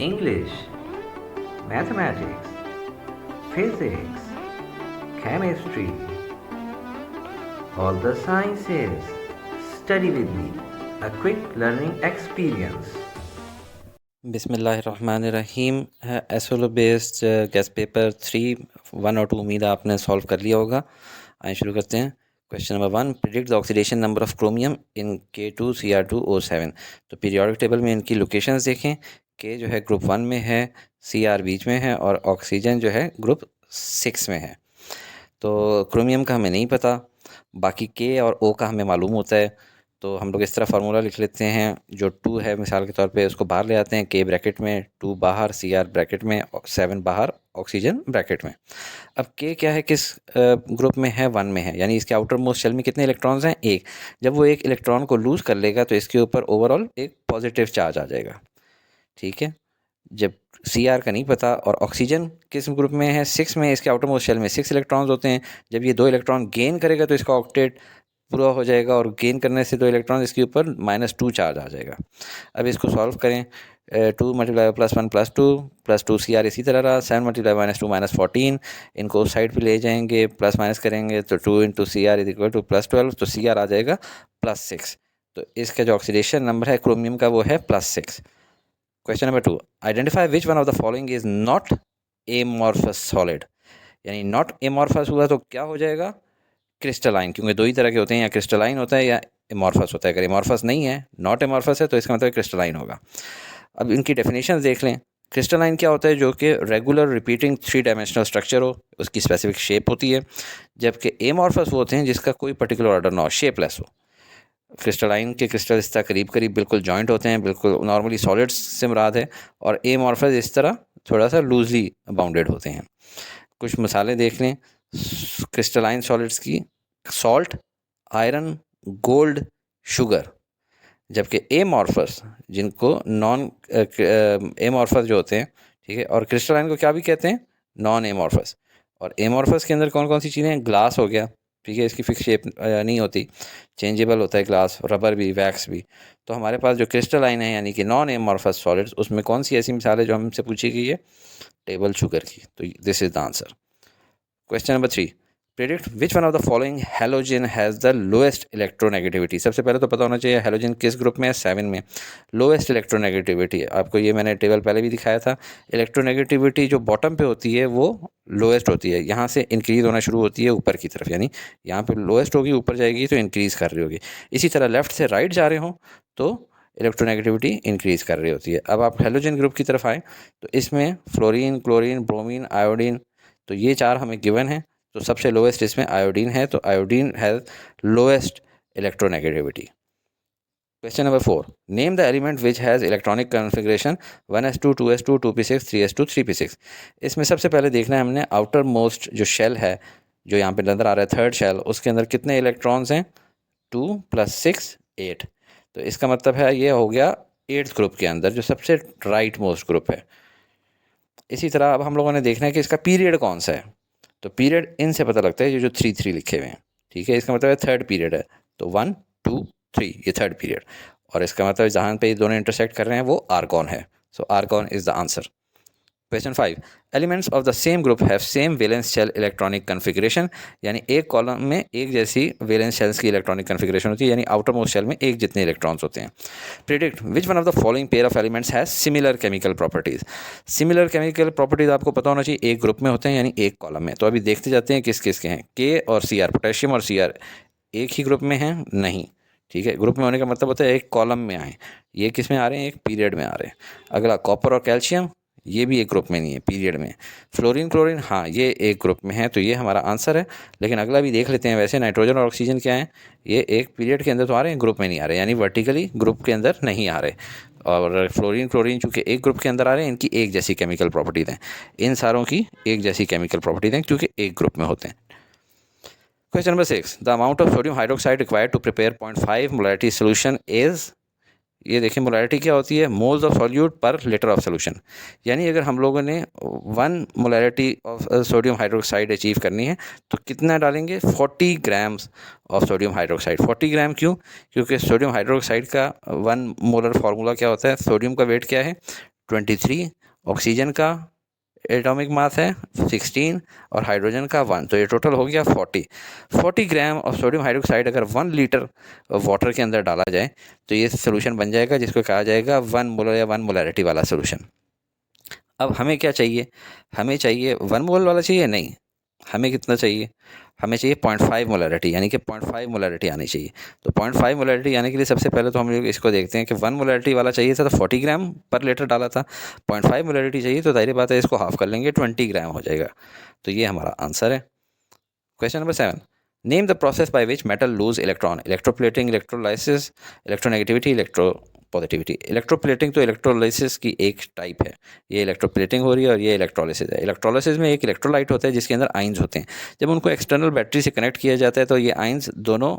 English, mathematics, physics, chemistry, all the sciences. Study with me. A quick learning experience. बिस्मिल्लाहिर्रहमानिर्रहीम। एसोलो based guest paper 3 1 और 2 उम्मीद है आपने solve कर लिया होगा। आइए शुरू करते हैं। Question number 1, predict the oxidation number of chromium in K2Cr2O7। तो पीरियोडिक टेबल में इनकी लोकेशंस देखें। के जो है ग्रुप 1 में है, Cr बीच में है और ऑक्सीजन जो है ग्रुप 6 में है। तो क्रोमियम का हमें नहीं पता, बाकी के और ओ का हमें मालूम होता है। तो हम लोग इस तरह फार्मूला लिख लेते हैं, जो 2 है मिसाल के तौर पे उसको बाहर ले आते हैं, के ब्रैकेट में, 2 बाहर, Cr ब्रैकेट में, 7 बाहर, ऑक्सीजन ब्रैकेट में। अब के क्या है, किस ग्रुप में है, 1 में है, यानी इसके आउटर मोस्ट शेल में कितने इलेक्ट्रॉन्स हैं, एक। जब वो एक इलेक्ट्रॉन को लूज़ कर लेगा तो इसके ऊपर ओवरऑल एक पॉजिटिव चार्ज आ जाएगा, ठीक है। जब Cr का नहीं पता और ऑक्सीजन किस ग्रुप में है, 6 में, इसके आउटर मोस्ट शेल में 6 इलेक्ट्रॉन्स होते हैं। जब ये 2 इलेक्ट्रॉन गेन करेगा तो इसका ऑक्टेट पूरा हो जाएगा और गेन करने से 2 इलेक्ट्रॉन इसके ऊपर -2 चार्ज आ जाएगा। अब इसको सॉल्व करें। 2 मल्टीप्लाई +1 +2 Cr इसी तरह रहा, 7 मल्टीप्लाई -2 -14। इनको उस साइड पे ले जाएंगे, प्लस माइनस करेंगे तो 2 × Cr = +12, तो Cr आ जाएगा +6। तो इसका जो ऑक्सीडेशन नंबर है क्रोमियम का वो है +6। Question number 2, identify which one of the following is not amorphous solid. यानी नॉट एमॉर्फस हुआ तो क्या हो जाएगा, क्रिस्टलाइन, क्योंकि 2 ही तरह के होते हैं, या क्रिस्टलाइन होता है या एमॉर्फस होता है। अगर एमॉर्फस नहीं है, नॉट एमॉर्फस है, तो इसका मतलब क्रिस्टलाइन होगा। अब इनकी डेफिनेशन देख लें। क्रिस्टलाइन क्या होता है, जो कि रेगुलर रिपीटिंग 3 डायमेंशनल स्ट्रक्चर हो, उसकी स्पेसिफिक शेप होती है। जबकि एमॉर्फस वो होते हैं जिसका कोई पर्टिकुलर ऑर्डर ना हो, शेपलेस हो। क्रिस्टलाइन के क्रिस्टल इस तरह करीब करीब बिल्कुल जॉइंट होते हैं, बिल्कुल नॉर्मली सॉलिड्स से मुराद है, और एमॉर्फस इस तरह थोड़ा सा लूजली बाउंडेड होते हैं। कुछ मिसालें देख लें क्रिस्टलाइन सॉलिड्स की। Salt, iron, gold, sugar. जबकि एमॉर्फस, जिनको नॉन एमॉर्फस जो होते हैं, ठीक है, और क्रिस्टलाइन को क्या भी कहते हैं, नॉन एमॉर्फस। और एमॉर्फस के अंदर कौन कौन सी चीज़ें हैं, ग्लास हो गया, ठीक है, इसकी फिक्स शेप नहीं होती, चेंजेबल होता है ग्लास, रबर भी, वैक्स भी। तो हमारे पास जो क्रिस्टलाइन है यानी कि नॉन एमॉर्फस सॉलिड्स, उसमें कौन सी ऐसी मिसाल है जो हमसे पूछी गई है, टेबल शुगर की। तो this is the answer. Question number 3, predict which one of the following halogen has the lowest electronegativity. सबसे पहले तो पता होना चाहिए हैलोजन किस ग्रुप में है, 7 में। लोएस्ट इलेक्ट्रोनेगेटिविटी, आपको ये मैंने टेबल पहले भी दिखाया था। इलेक्ट्रोनेगेटिविटी जो बॉटम पे होती है वो लोएस्ट होती है, यहाँ से इंक्रीज़ होना शुरू होती है ऊपर की तरफ, यानी यहाँ पे लोएस्ट होगी, ऊपर जाएगी तो इंक्रीज़ कर रही होगी। इसी तरह लेफ्ट से राइट जा रहे हों तो इलेक्ट्रोनेगेटिविटी इंक्रीज़ कर रही होती है। अब आप हैलोजन ग्रुप की तरफ आएँ तो इसमें फ्लोरीन, क्लोरीन, ब्रोमीन, आयोडीन, तो ये 4 हमें गिवन है। तो सबसे लोएस्ट इसमें आयोडीन है, तो iodine has lowest electronegativity. Question number 4, name the element which has electronic configuration 1s2 2s2 2p6 3s2 3p6। इसमें सबसे पहले देखना है हमने आउटर मोस्ट जो शेल है, जो यहाँ पे नज़र आ रहा है, थर्ड शेल, उसके अंदर कितने इलेक्ट्रॉन्स हैं, 2 + 6 8। तो इसका मतलब है ये हो गया 8th ग्रुप के अंदर जो सबसे राइट मोस्ट ग्रुप है। इसी तरह अब हम लोगों ने देखना है कि इसका पीरियड कौन सा है। तो पीरियड इनसे पता लगता है, ये जो 3 लिखे हुए हैं, ठीक है, इसका मतलब है थर्ड पीरियड है। तो 1 2 3 ये थर्ड पीरियड, और इसका मतलब जहाँ पे ये दोनों इंटरसेक्ट कर रहे हैं वो आर्गॉन है। So argon is the answer. Question 5, elements of the same group have same valence shell electronic configuration. यानी एक कॉलम में एक जैसी वैलेंस शेल्स की इलेक्ट्रॉनिक कन्फिग्रेशन होती है, यानी आउटर मोस्ट शेल में एक जितने इलेक्ट्रॉन्स होते हैं। Predict which one of the following pair of elements has similar chemical properties. Similar chemical properties आपको पता होना चाहिए, एक ग्रुप में होते हैं यानी एक कॉलम में। तो अभी देखते जाते हैं किस किस के हैं। के और Cr, पोटेशियम और Cr एक ही ग्रुप में हैं, नहीं, ठीक है। ग्रुप में होने का मतलब होता है एक कॉलम में आए, ये किस में आ रहे हैं, एक पीरियड में आ रहे हैं। अगला कॉपर और कैल्शियम, ये भी एक ग्रुप में नहीं है, पीरियड में। फ्लोरीन क्लोरीन, हाँ ये एक ग्रुप में है, तो ये हमारा आंसर है। लेकिन अगला भी देख लेते हैं। वैसे नाइट्रोजन और ऑक्सीजन क्या है, ये एक पीरियड के अंदर तो आ रहे हैं, ग्रुप में नहीं आ रहे, यानी वर्टिकली ग्रुप के अंदर नहीं आ रहे। और फ्लोरीन क्लोरीन चूँकि एक ग्रुप के अंदर आ रहे हैं, इनकी एक जैसी केमिकल प्रॉपर्टीज़ हैं। इन सारों की एक जैसी केमिकल प्रॉपर्टीज़ हैं क्योंकि एक ग्रुप में होते हैं। Question number 6, the amount of sodium hydroxide required to prepare 0.5 molarity solution is. ये देखिए मोलैरिटी क्या होती है, moles of solute per litre of solution. यानी अगर हम लोगों ने 1 molarity of sodium hydroxide achieve करनी है तो कितना डालेंगे, 40 grams of sodium hydroxide. 40 gram क्योंकि सोडियम हाइड्रोक्साइड का 1 मोलर फार्मूला क्या होता है, सोडियम का वेट क्या है, 23, ऑक्सीजन का एटॉमिक मास है 16 और हाइड्रोजन का 1, तो ये टोटल हो गया 40 ग्राम ऑफ सोडियम हाइड्रोक्साइड अगर 1 लीटर वाटर के अंदर डाला जाए तो ये सोल्यूशन बन जाएगा, जिसको कहा जाएगा 1 मोलर या 1 मोलैरिटी वाला सोल्यूशन। अब हमें क्या चाहिए, हमें चाहिए 1 मोल वाला चाहिए, नहीं, हमें कितना चाहिए, हमें चाहिए 0.5 मोलैरिटी, यानी कि 0.5 मोलैरिटी आनी चाहिए। तो 0.5 मोलैरिटी आने के लिए सबसे पहले तो हम लोग इसको देखते हैं कि 1 मोलैरिटी वाला चाहिए था तो 40 ग्राम पर लीटर डाला था, 0.5 मोलैरिटी चाहिए तो जाहिर बात है इसको हाफ कर लेंगे, 20 ग्राम हो जाएगा। तो ये हमारा आंसर है। Question number 7, name the process by which metal loose electron, electroplating, electrolysis, electronegativity, electropositivity. Electroplating तो इलेक्ट्रोलाइसिस की एक टाइप है, ये इलेक्ट्रोप्लेटिंग हो रही है और ये इलेक्ट्रोलाइसिस है। इलेक्ट्रोलाइसिस में एक इलेक्ट्रोलाइट होता है जिसके अंदर आइंस होते हैं, जब उनको एक्सटर्नल बैटरी से कनेक्ट किया जाता है तो ये आइंस दोनों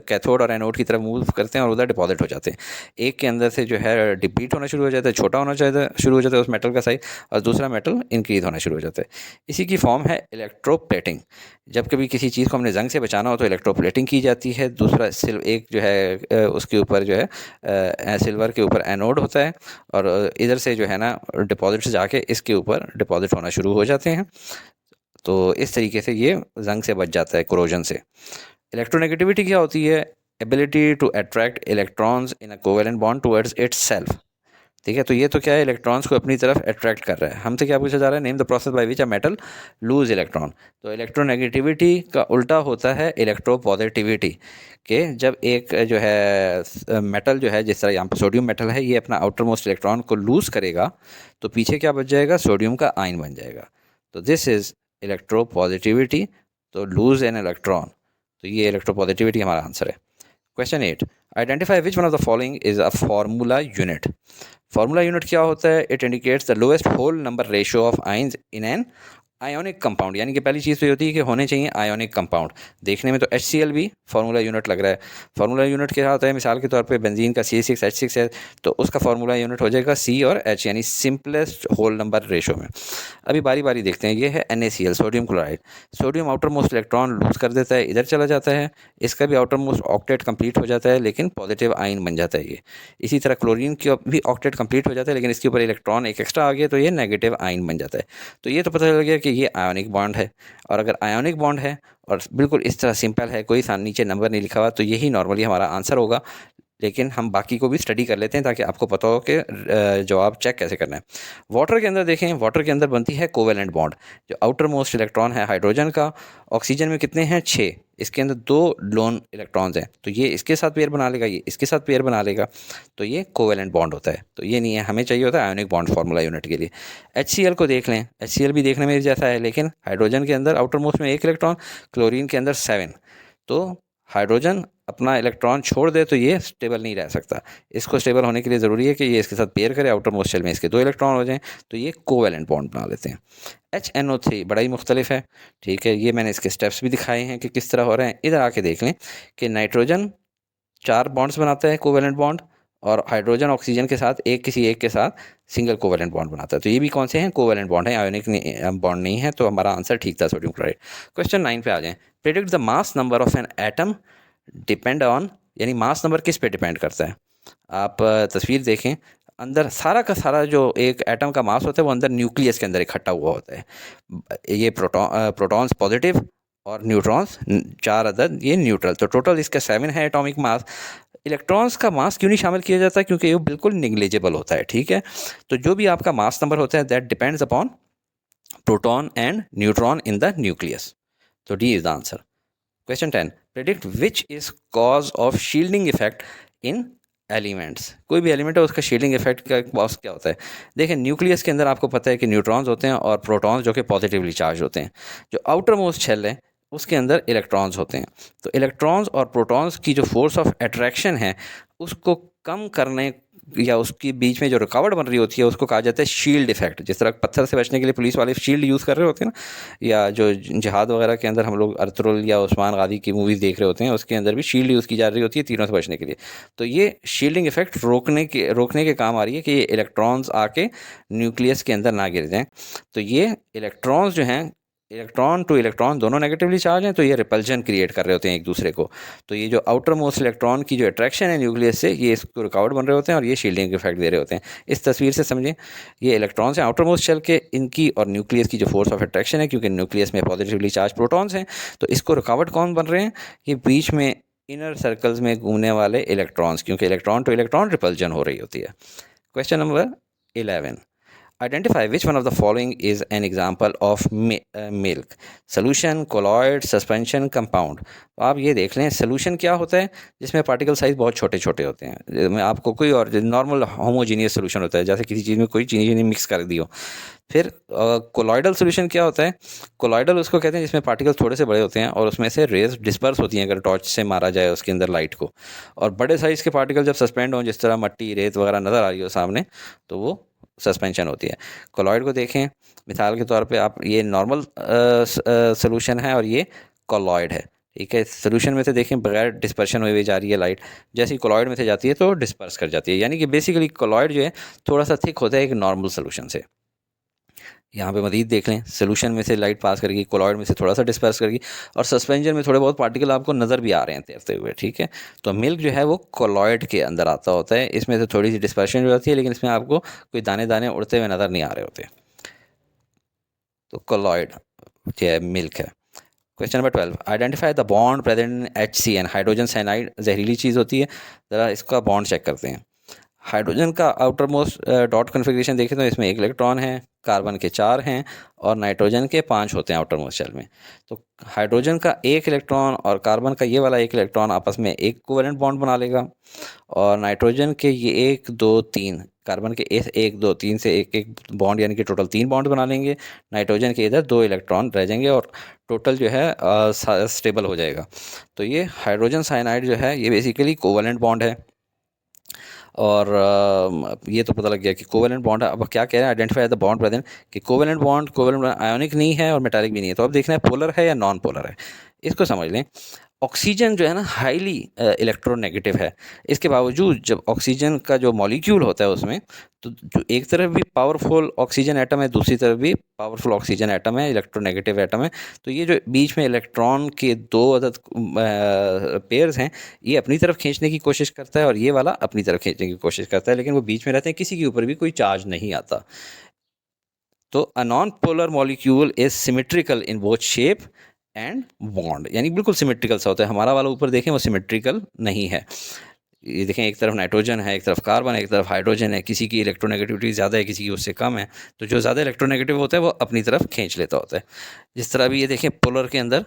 कैथोड और एनोड की तरफ मूव करते हैं और उधर डिपॉजिट हो जाते हैं। एक के अंदर से जो है डिप्लीट होना शुरू हो जाता है, छोटा होना शुरू हो जाता है उस मेटल का साइज, और दूसरा मेटल इंक्रीज होना शुरू हो जाता है। इसी की फॉर्म है इलेक्ट्रोप्लेटिंग। जब कभी किसी चीज़ को हमने जंग से बचाना हो तो इलेक्ट्रोप्लेटिंग की जाती है। दूसरा एक जो है उसके ऊपर जो है सिल्वर के ऊपर एनोड होता है और इधर से जो है ना डिपॉजिट से जाके इसके ऊपर डिपॉजिट होना शुरू हो जाते हैं। तो इस तरीके से ये जंग से बच जाता है, कोरोजन से। इलेक्ट्रोनेगेटिविटी क्या होती है, ability to attract electrons in a covalent bond towards its self. ठीक है, तो ये तो क्या है, इलेक्ट्रॉन्स को अपनी तरफ अट्रैक्ट कर रहा है। हमसे क्या पूछा जा रहा है, name the process by which a metal loose electron. तो इलेक्ट्रोनेगेटिविटी का उल्टा होता है इलेक्ट्रोपॉजिटिविटी के, जब एक जो है मेटल जो है, जिस तरह यहाँ पर सोडियम मेटल है, ये अपना आउटर मोस्ट इलेक्ट्रॉन को लूज करेगा तो पीछे क्या बच जाएगा, सोडियम का आयन बन जाएगा। तो दिस इज इलेक्ट्रोपॉजिटिविटी, तो लूज एन इलेक्ट्रॉन, तो ये इलेक्ट्रोपॉजिटिविटी हमारा आंसर है। Question 8, identify which one of the following is a formula unit. Formula unit क्या होता है, it indicates the lowest whole number ratio of ions in an ionic compound. यानी कि पहली चीज़ तो ये होती है कि होने चाहिए आयोनिक कंपाउंड। देखने में तो HCl भी फार्मूला यूनिट लग रहा है। फार्मूला यूनिट क्या होता है, मिसाल के तौर पे बेंजीन का CH6H6 है तो उसका फार्मूला यूनिट हो जाएगा C और H, यानी सिंपलेस्ट होल नंबर रेशो में। अभी बारी बारी देखते हैं, ये है NaCl, sodium chloride. Sodium outer most electron lose कर देता है, इधर चला जाता है, इसका भी आउटर मोस्ट ऑक्टेट कंप्लीट हो जाता है लेकिन पॉजिटिव आयन बन जाता है ये। इसी तरह क्लोरीन की भी ऑक्टेट कंप्लीट हो जाता है लेकिन इसके ऊपर इलेक्ट्रॉन एक एक्स्ट्रा आ गया तो ये नेगेटिव आयन बन जाता है। तो ये तो पता चल गया कि ये आयोनिक बॉन्ड है, और अगर आयोनिक बॉन्ड है और बिल्कुल इस तरह सिंपल है, कोई नीचे नंबर नहीं लिखा हुआ, तो यही नॉर्मली हमारा आंसर होगा। लेकिन हम बाकी को भी स्टडी कर लेते हैं ताकि आपको पता हो कि जवाब चेक कैसे करना है। वाटर के अंदर देखें, वाटर के अंदर बनती है कोवेलेंट बॉन्ड। जो आउटर मोस्ट इलेक्ट्रॉन है हाइड्रोजन का, ऑक्सीजन में कितने हैं, 6, इसके अंदर 2 लोन इलेक्ट्रॉन्स हैं, तो ये इसके साथ पेयर बना लेगा, ये इसके साथ पेयर बना लेगा, तो ये कोवेलेंट बॉन्ड होता है। तो ये नहीं है, हमें चाहिए होता है आयोनिक बॉन्ड फार्मूला यूनिट के लिए। HCl को देख लें, HCl भी देखने में जैसा है लेकिन हाइड्रोजन के अंदर आउटर मोस्ट में 1 इलेक्ट्रॉन, क्लोरीन के अंदर 7, तो हाइड्रोजन अपना इलेक्ट्रॉन छोड़ दे तो ये स्टेबल नहीं रह सकता। इसको स्टेबल होने के लिए ज़रूरी है कि ये इसके साथ पेयर करे, आउटर मोस्ट शेल में इसके 2 इलेक्ट्रॉन हो जाएं, तो ये कोवेलेंट बॉन्ड बना लेते हैं। HNO3 बड़ा ही मुख्तलिफ है, ठीक है, ये मैंने इसके स्टेप्स भी दिखाए हैं कि किस तरह हो रहे हैं। इधर आके देख लें कि नाइट्रोजन 4 बॉन्ड्स बनाता है कोवेलेंट बॉन्ड, और हाइड्रोजन ऑक्सीजन के साथ किसी एक के साथ सिंगल कोवेलेंट बॉन्ड बनाता है। तो ये भी कौन से हैं, कोवेलेंट बॉन्ड हैं, आयोनिक बॉन्ड नहीं है। तो हमारा आंसर ठीक था, सोडियम क्लोराइड। क्वेश्चन 9 पे आ जाएं, predict the mass number of an atom depend on, यानी मास नंबर किस पे डिपेंड करता है। आप तस्वीर देखें, अंदर सारा का सारा जो एक एटम का मास होता है वो अंदर न्यूक्लियस के अंदर इकट्ठा हुआ होता है। ये प्रोटॉन्स पॉजिटिव और न्यूट्रॉन्स 4 अदद ये न्यूट्रल, तो टोटल इसका 7 है एटॉमिक मास। इलेक्ट्रॉन्स का मास क्यों नहीं शामिल किया जाता, क्योंकि ये बिल्कुल निग्लेजिबल होता है, ठीक है। तो जो भी आपका मास नंबर होता है that depends upon proton and neutron in the nucleus. तो D is the answer. Question 10, predict which is cause of shielding effect in elements. कोई भी एलिमेंट है उसका शील्डिंग इफेक्ट का कॉज क्या होता है। देखिए, न्यूक्लियस के अंदर आपको पता है कि न्यूट्रॉन्स होते हैं और प्रोटॉन्स जो कि पॉजिटिवली चार्ज होते हैं। जो आउटर मोस्ट शेल है उसके अंदर इलेक्ट्रॉन्स होते हैं। तो इलेक्ट्रॉन्स और प्रोटॉन्स की जो फोर्स ऑफ अट्रैक्शन है उसको कम करने या उसके बीच में जो रुकावट बन रही होती है उसको कहा जाता है शील्ड इफेक्ट। जिस तरह पत्थर से बचने के लिए पुलिस वाले शील्ड यूज़ कर रहे होते हैं ना, या जो जिहाद वगैरह के अंदर हम लोग अरतुरुल या उस्मान गाजी की मूवीज़ देख रहे होते हैं उसके अंदर भी शील्ड यूज़ की जा रही होती है तीरों से बचने के लिए। तो ये शील्डिंग इफेक्ट रोकने के काम आ रही है कि ये इलेक्ट्रॉन्स आके न्यूक्लियस के अंदर ना गिर जाएँ। तो ये इलेक्ट्रॉन्स जो हैं इलेक्ट्रॉन टू इलेक्ट्रॉन दोनों नेगेटिवली चार्ज हैं, तो ये रिपल्जन क्रिएट कर रहे होते हैं एक दूसरे को। तो ये जो आउटर मोस्ट इलेक्ट्रॉन की जो अट्रैक्शन है न्यूक्लियस से, ये इसको रुकावट बन रहे होते हैं और ये शील्डिंग इफेक्ट दे रहे होते हैं। इस तस्वीर से समझें, ये इलेक्ट्रॉन्स हैं आउटर मोस्ट शेल के, इनकी और न्यूक्लियस की जो फोर्स ऑफ अट्रैक्शन है, क्योंकि न्यूक्लियस में पॉजिटिवली चार्ज प्रोटॉन्स हैं, तो इसको रुकावट कौन बन रहे हैं? ये बीच में इनर सर्कल्स में घूमने वाले इलेक्ट्रॉन्स, क्योंकि इलेक्ट्रॉन टू इलेक्ट्रॉन रिपल्जन हो रही होती है। Question number 11, identify which one of the following is an example of milk: solution, colloid, suspension, compound। तो आप ये देख लें, सोल्यूशन क्या होता है? जिसमें पार्टिकल साइज बहुत छोटे छोटे होते हैं। मैं आपको कोई और नॉर्मल होमोजीनियस सोल्यूशन होता है, जैसे किसी चीज़ में कोई चीज़ नहीं मिक्स कर दी हो। फिर कोलॉइडल सोल्यूशन क्या होता है? कोलॉइडल उसको कहते हैं जिसमें पार्टिकल थोड़े से बड़े होते हैं और उसमें से रेज डिस्पर्स होती हैं अगर टॉर्च से मारा जाए उसके अंदर लाइट को। और बड़े साइज़ के पार्टिकल जब सस्पेंड हों, जिस तरह मट्टी, रेत वगैरह नज़र आ रही हो सामने, तो वो सस्पेंशन होती है। कोलॉइड को देखें, मिसाल के तौर पे आप, ये नॉर्मल सोल्यूशन है और ये कोलॉइड है, ठीक है। सोल्यूशन में से देखें बगैर डिस्पर्शन हुए जा रही है लाइट, जैसे ही कोलॉइड में से जाती है तो डिस्पर्स कर जाती है। यानी कि बेसिकली कोलॉइड जो है थोड़ा सा थिक होता है एक नॉर्मल सोल्यूशन से। यहाँ पे मज़ीद देख लें, सोल्यूशन में से लाइट पास करेगी, कोलॉइड में से थोड़ा सा डिस्पर्स करेगी, और सस्पेंशन में थोड़े बहुत पार्टिकल आपको नज़र भी आ रहे हैं तैरते हुए, ठीक है। तो मिल्क जो है वो कोलॉइड के अंदर आता होता है, इसमें से थोड़ी सी डिस्पर्शन हो जाती है, लेकिन इसमें आपको कोई दाने दाने उड़ते हुए नज़र नहीं आ रहे होते। तो कोलॉइड जो है मिल्क है। Question number 12, identify the bond present in HCN। Hydrogen cyanide जहरीली चीज़ होती है, ज़रा इसका बॉन्ड चेक करते हैं। हाइड्रोजन का आउटर मोस्ट डॉट कन्फिग्रेशन देखें तो इसमें 1 इलेक्ट्रॉन है, कार्बन के 4 हैं और नाइट्रोजन के 5 होते हैं आउटर मोस्ट शेल में। तो हाइड्रोजन का 1 इलेक्ट्रॉन और कार्बन का ये वाला 1 इलेक्ट्रॉन आपस में एक कोवेलेंट बॉन्ड बना लेगा, और नाइट्रोजन के ये 1 2 3, कार्बन के 1 2 3 से एक एक बॉन्ड, यानी कि टोटल 3 बॉन्ड बना लेंगे। नाइट्रोजन के इधर 2 इलेक्ट्रॉन रह जाएंगे और टोटल जो है स्टेबल हो जाएगा। तो ये हाइड्रोजन साइनाइड जो है ये बेसिकली कोवेलेंट बॉन्ड है। और ये तो पता लग गया कि कोवेलेंट बॉन्ड है। अब क्या कह रहे हैं, आइडेंटिफाई द बॉन्ड प्रेजेंट, कि कोवेलेंट बॉन्ड आयोनिक नहीं है और मेटालिक भी नहीं है। तो अब देखना है पोलर है या नॉन पोलर है, इसको समझ लें। ऑक्सीजन जो है ना हाईली इलेक्ट्रोनेगेटिव है, इसके बावजूद जब ऑक्सीजन का जो मॉलिक्यूल होता है उसमें, तो जो एक तरफ भी पावरफुल ऑक्सीजन एटम है, दूसरी तरफ भी पावरफुल ऑक्सीजन एटम है, इलेक्ट्रोनेगेटिव एटम है। तो ये जो बीच में इलेक्ट्रॉन के 2 अदद पेयर्स हैं, ये अपनी तरफ खींचने की कोशिश करता है और ये वाला अपनी तरफ खींचने की कोशिश करता है, लेकिन वो बीच में रहते हैं, किसी के ऊपर भी कोई चार्ज नहीं आता। तो a non polar molecule is symmetrical in both shape and bond, यानी बिल्कुल सिमेट्रिकल सा होता है। हमारा वाला ऊपर देखें वो सिमेट्रिकल नहीं है। ये देखें, एक तरफ नाइट्रोजन है, एक तरफ कार्बन है, एक तरफ हाइड्रोजन है, किसी की इलेक्ट्रोनेगेटिविटी ज़्यादा है, किसी की उससे कम है। तो जो ज़्यादा इलेक्ट्रोनेगेटिव होता है वो अपनी तरफ खींच लेता होता है। जिस तरह भी ये देखें पोलर के अंदर,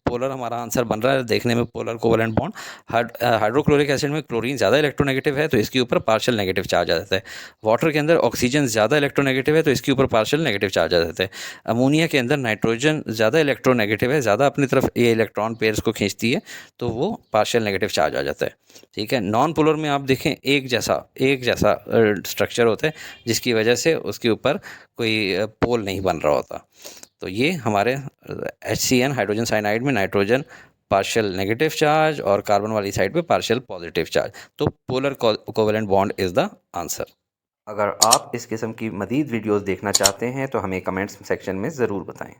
पोलर हमारा आंसर बन रहा है देखने में, polar covalent bond. Hydrochloric acid में क्लोरीन ज़्यादा इलेक्ट्रोनेगेटिव है तो इसके ऊपर पार्शियल नेगेटिव चार्ज आ जाता है। वाटर के अंदर ऑक्सीजन ज़्यादा इलेक्ट्रोनेगेटिव है तो इसके ऊपर पार्शियल नेगेटिव चार्ज आ जाता है। अमोनिया के अंदर नाइट्रोजन ज़्यादा इलेक्ट्रोनेगेटिव है, ज़्यादा अपनी तरफ ये इलेक्ट्रॉन पेयर्स को खींचती है, तो वो पार्शियल नेगेटिव चार्ज आ जाता है, ठीक है। नॉन पोलर में आप देखें एक जैसा स्ट्रक्चर होता है, जिसकी वजह से उसके ऊपर कोई पोल नहीं बन रहा होता। तो ये हमारे HCN हाइड्रोजन साइनाइड में नाइट्रोजन पार्शियल नेगेटिव चार्ज और कार्बन वाली साइड पे पार्शियल पॉजिटिव चार्ज। तो polar covalent bond is the answer. अगर आप इस किस्म की मज़ीद वीडियोज़ देखना चाहते हैं तो हमें कमेंट्स सेक्शन में ज़रूर बताएं।